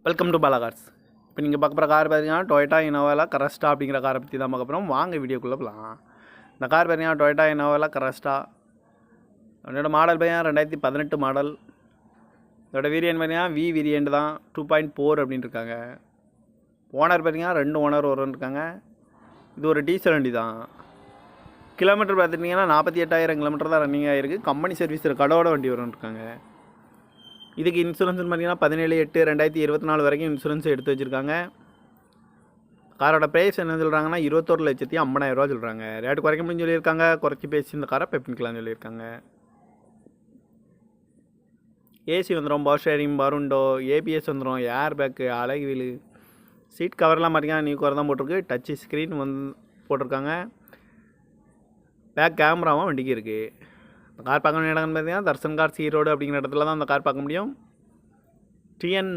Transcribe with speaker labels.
Speaker 1: Welcome to Bala cars. இப்போ நீங்கள் பார்க்க போகிற கார் பார்த்தீங்கன்னா டொயோட்டா இனோவாவில் கரஸ்டா அப்படிங்கிற காரை பற்றி தான் பார்க்க போகிறோம். வாங்க வீடியோக்குள்ளே போகலாம். இந்த கார் பார்த்தீங்கன்னா டொயோட்டா இனோவாவில் கரஸ்டா. அதோட மாடல் பார்த்தீங்கன்னா 2018 மாடல். இதோட வேரியன்ட் பார்த்தீங்கன்னா வி வேரியன்ட் தான், 2.4 அப்படின்னு இருக்காங்க. ஓனர் பார்த்தீங்கன்னா 2 ஓனர் வரும்னு இருக்காங்க. இது ஒரு டீசல் வண்டி தான். கிலோமீட்டர் பார்த்துட்டிங்கன்னா 48,000 கிலோமீட்டர் தான் ரன்னிங் ஆகிருக்கு. கம்பெனி சர்வீஸ் கடவோட வண்டி வரும்னு இருக்காங்க. இதுக்கு இன்சூரன்ஸ்னு பார்த்தீங்கன்னா 17/8/2024 வரைக்கும் இன்சூரன்ஸ் எடுத்து வச்சுருக்காங்க. காரோட ப்ரைஸ் என்ன சொல்கிறாங்கன்னா 21,50,000 சொல்கிறாங்க. ரேட்டு குறைக்க முடியும்னு சொல்லியிருக்காங்க. குறைச்சி பேசி இந்த காரை பெப்பிக்கலாம்னு சொல்லியிருக்காங்க. ஏசி வந்துடும், பவர் ஷேரிங், பருண்டோ, ஏபிஎஸ் வந்துடும், ஏர் பேக்கு, அழகு வீலு, சீட் கவர்லாம் பார்த்தீங்கன்னா நியூ கவர் தான் போட்டிருக்கு. டச்சு ஸ்க்ரீன் போட்டிருக்காங்க. பேக் கேமராவும் வண்டிக்கு இருக்குது. இந்த கார் பார்க்க வேண்டிய இடம்னு பார்த்தீங்கன்னா தர்சன் கார்ஸ் ஈரோடு அப்படிங்கிற இடத்துல தான் அந்த கார் பார்க்க முடியும். TN